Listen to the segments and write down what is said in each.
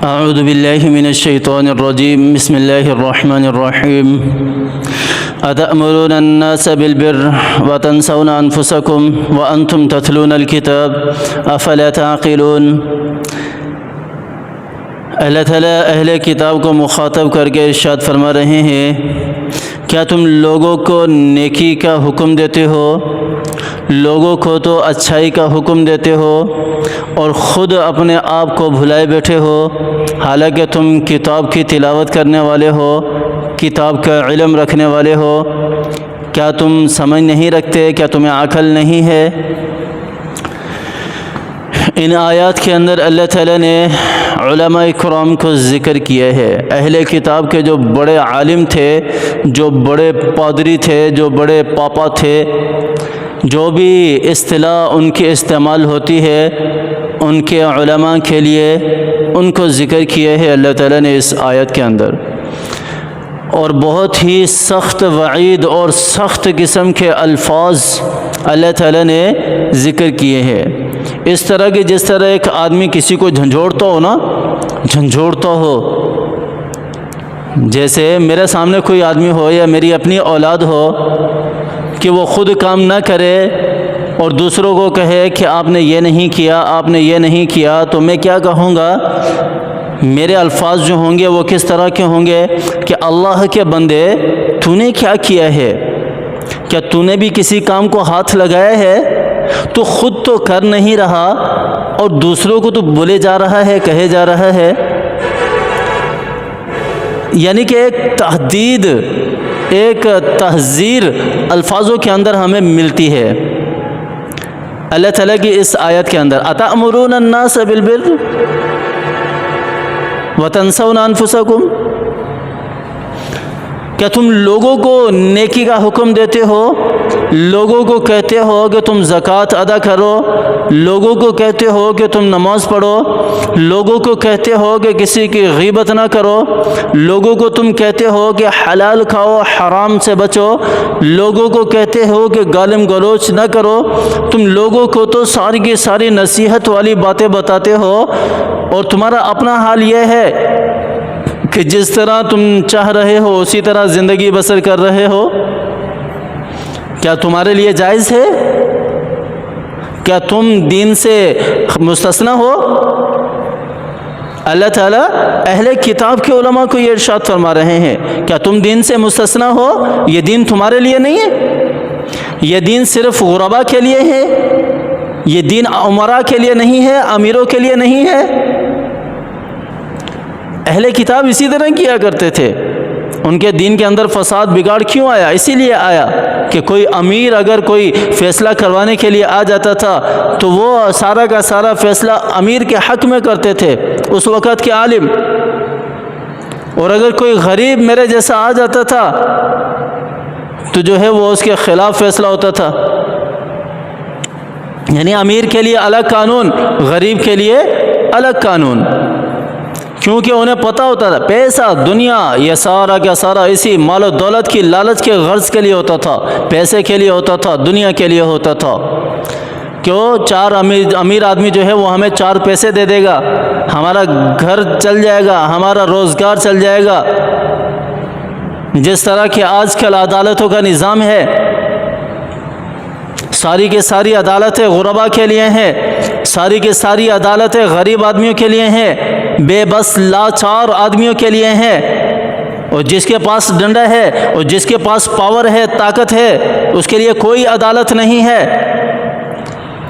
اعوذ باللہ من الشیطان الرجیم بسم اللہ الرحمن الرحیم اتأمرون الناس بالبر وتنسون انفسکم وانتم تتلون الکتاب افلا تعقلون۔ اللہ تعالیٰ اہل کتاب کو مخاطب کر کے ارشاد فرما رہے ہیں، کیا تم لوگوں کو نیکی کا حکم دیتے ہو، لوگوں کو تو اچھائی کا حکم دیتے ہو اور خود اپنے آپ کو بھلائے بیٹھے ہو، حالانکہ تم کتاب کی تلاوت کرنے والے ہو، کتاب کا علم رکھنے والے ہو۔ کیا تم سمجھ نہیں رکھتے؟ کیا تمہیں عقل نہیں ہے؟ ان آیات کے اندر اللہ تعالیٰ نے علماء کرام کو ذکر کیا ہے۔ اہل کتاب کے جو بڑے عالم تھے، جو بڑے پادری تھے، جو بڑے پاپا تھے، جو بھی اصطلاح ان کی استعمال ہوتی ہے ان کے علماء کے لیے، ان کو ذکر کیا ہے اللہ تعالیٰ نے اس آیت کے اندر، اور بہت ہی سخت وعید اور سخت قسم کے الفاظ اللہ تعالیٰ نے ذکر کیے ہیں۔ اس طرح کہ جس طرح ایک آدمی کسی کو جھنجھوڑتا ہو نا، جھنجھوڑتا ہو، جیسے میرے سامنے کوئی آدمی ہو یا میری اپنی اولاد ہو کہ وہ خود کام نہ کرے اور دوسروں کو کہے کہ آپ نے یہ نہیں کیا، آپ نے یہ نہیں کیا، تو میں کیا کہوں گا؟ میرے الفاظ جو ہوں گے وہ کس طرح کے ہوں گے کہ اللہ کے بندے تو نے کیا کیا ہے؟ کیا تو نے بھی کسی کام کو ہاتھ لگایا ہے؟ تو خود تو کر نہیں رہا اور دوسروں کو تو بولے جا رہا ہے، کہے جا رہا ہے۔ یعنی کہ ایک تحدید، ایک تحذیر الفاظوں کے اندر ہمیں ملتی ہے اللہ تعالیٰ کی اس آیت کے اندر۔ اتأمرون الناس بالبر وتنسون انفسکم، کیا تم لوگوں کو نیکی کا حکم دیتے ہو، لوگوں کو کہتے ہو کہ تم زکوٰۃ ادا کرو، لوگوں کو کہتے ہو کہ تم نماز پڑھو، لوگوں کو کہتے ہو کہ کسی کی غیبت نہ کرو، لوگوں کو تم کہتے ہو کہ حلال کھاؤ، حرام سے بچو، لوگوں کو کہتے ہو کہ گالم گلوچ نہ کرو، تم لوگوں کو تو ساری کی ساری نصیحت والی باتیں بتاتے ہو، اور تمہارا اپنا حال یہ ہے کہ جس طرح تم چاہ رہے ہو اسی طرح زندگی بسر کر رہے ہو۔ کیا تمہارے لیے جائز ہے؟ کیا تم دین سے مستثنی ہو؟ اللہ تعالیٰ اہل کتاب کے علماء کو یہ ارشاد فرما رہے ہیں، کیا تم دین سے مستثنی ہو؟ یہ دین تمہارے لیے نہیں ہے، یہ دین صرف غربا کے لیے ہے، یہ دین امراء کے لیے نہیں ہے، امیروں کے لیے نہیں ہے۔ اہل کتاب اسی طرح کیا کرتے تھے۔ ان کے دین کے اندر فساد بگاڑ کیوں آیا؟ اسی لیے آیا کہ کوئی امیر اگر کوئی فیصلہ کروانے کے لیے آ جاتا تھا تو وہ سارا کا سارا فیصلہ امیر کے حق میں کرتے تھے، اس وقت کے عالم۔ اور اگر کوئی غریب میرے جیسا آ جاتا تھا تو جو ہے وہ اس کے خلاف فیصلہ ہوتا تھا۔ یعنی امیر کے لیے الگ قانون، غریب کے لیے الگ قانون، کیونکہ انہیں پتہ ہوتا تھا پیسہ، دنیا، یہ سارا کا سارا اسی مال و دولت کی لالچ کے غرض کے لیے ہوتا تھا، پیسے کے لیے ہوتا تھا، دنیا کے لیے ہوتا تھا۔ کیوں؟ چار امیر آدمی جو ہے وہ ہمیں 4 پیسے دے دے گا، ہمارا گھر چل جائے گا، ہمارا روزگار چل جائے گا۔ جس طرح کہ آج کل عدالتوں کا نظام ہے، ساری کی ساری عدالتیں غربا کے لیے ہیں، ساری کی ساری عدالتیں غریب آدمیوں کے لیے ہیں، بے بس لاچار آدمیوں کے لیے ہیں، اور جس کے پاس ڈنڈا ہے اور جس کے پاس پاور ہے، طاقت ہے، اس کے لیے کوئی عدالت نہیں ہے۔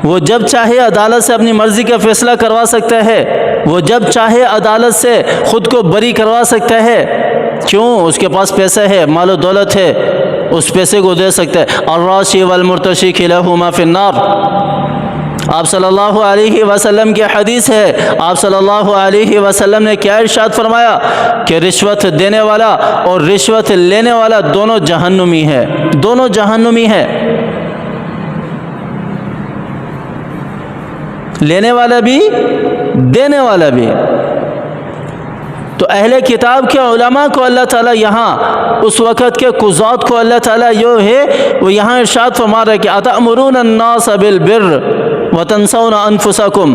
وہ جب چاہے عدالت سے اپنی مرضی کا فیصلہ کروا سکتا ہے، وہ جب چاہے عدالت سے خود کو بری کروا سکتا ہے۔ کیوں؟ اس کے پاس پیسہ ہے، مال و دولت ہے، اس پیسے کو دے سکتا ہے۔ الراشی والمرتشی کلاہما فی النار، آپ صلی اللہ علیہ وسلم کی حدیث ہے۔ آپ صلی اللہ علیہ وسلم نے کیا ارشاد فرمایا کہ رشوت دینے والا اور رشوت لینے والا دونوں جہنمی ہے، دونوں جہنمی ہے، لینے والا بھی دینے والا بھی۔ تو اہل کتاب کے علماء کو اللہ تعالیٰ یہاں اس وقت کے قضات کو اللہ تعالیٰ جو ہے وہ یہاں ارشاد فرما رہا ہے کہ اتأمرون الناس بالبر وتنسون انفسکم،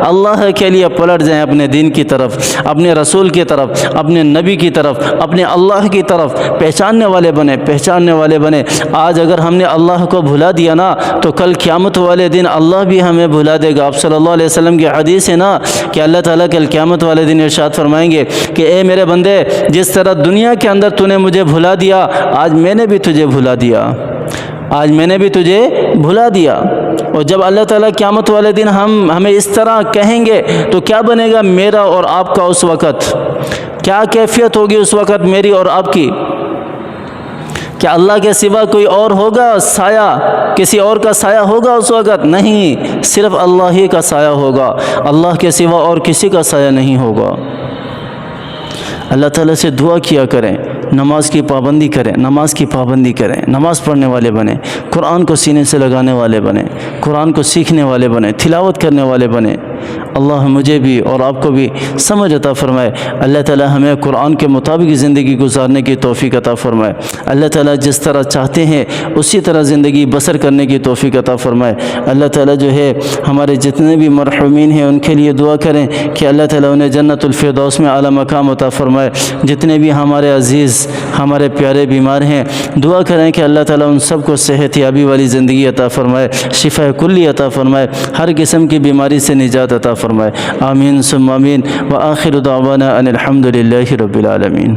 اللہ کے لیے پلٹ جائیں اپنے دین کی طرف، اپنے رسول کی طرف، اپنے نبی کی طرف، اپنے اللہ کی طرف پہچاننے والے بنے، پہچاننے والے بنے۔ آج اگر ہم نے اللہ کو بھلا دیا نا تو کل قیامت والے دن اللہ بھی ہمیں بھلا دے گا۔ آپ صلی اللہ علیہ وسلم کی حدیث ہے نا کہ اللہ تعالیٰ کل قیامت والے دن ارشاد فرمائیں گے کہ اے میرے بندے، جس طرح دنیا کے اندر تو نے مجھے بھلا دیا، آج میں نے بھی تجھے بھلا دیا، آج میں نے بھی تجھے بھلا دیا۔ اور جب اللہ تعالیٰ قیامت والے دن ہمیں اس طرح کہیں گے تو کیا بنے گا میرا اور آپ کا اس وقت؟ کیا کیفیت ہوگی اس وقت میری اور آپ کی؟ کیا اللہ کے سوا کوئی اور ہوگا سایہ؟ کسی اور کا سایہ ہوگا اس وقت؟ نہیں، صرف اللہ ہی کا سایہ ہوگا، اللہ کے سوا اور کسی کا سایہ نہیں ہوگا۔ اللہ تعالیٰ سے دعا کیا کریں، نماز کی پابندی کریں، نماز کی پابندی کریں، نماز پڑھنے والے بنیں، قرآن کو سینے سے لگانے والے بنیں، قرآن کو سیکھنے والے بنیں، تلاوت کرنے والے بنیں۔ اللہ مجھے بھی اور آپ کو بھی سمجھ عطا فرمائے۔ اللہ تعالیٰ ہمیں قرآن کے مطابق زندگی گزارنے کی توفیق عطا فرمائے۔ اللہ تعالیٰ جس طرح چاہتے ہیں اسی طرح زندگی بسر کرنے کی توفیق عطا فرمائے۔ اللہ تعالیٰ جو ہے ہمارے جتنے بھی مرحومین ہیں ان کے لیے دعا کریں کہ اللہ تعالیٰ انہیں جنت الفردوس میں اعلیٰ مقام عطا فرمائے۔ جتنے بھی ہمارے عزیز، ہمارے پیارے بیمار ہیں، دعا کریں کہ اللہ تعالیٰ ان سب کو صحت یابی والی زندگی عطا فرمائے، شفا کلی عطا فرمائے، ہر قسم کی بیماری سے نجات عطا فرمائے۔ آمین ثم آمین، وآخر دعوانا ان الحمد للہ رب العالمین۔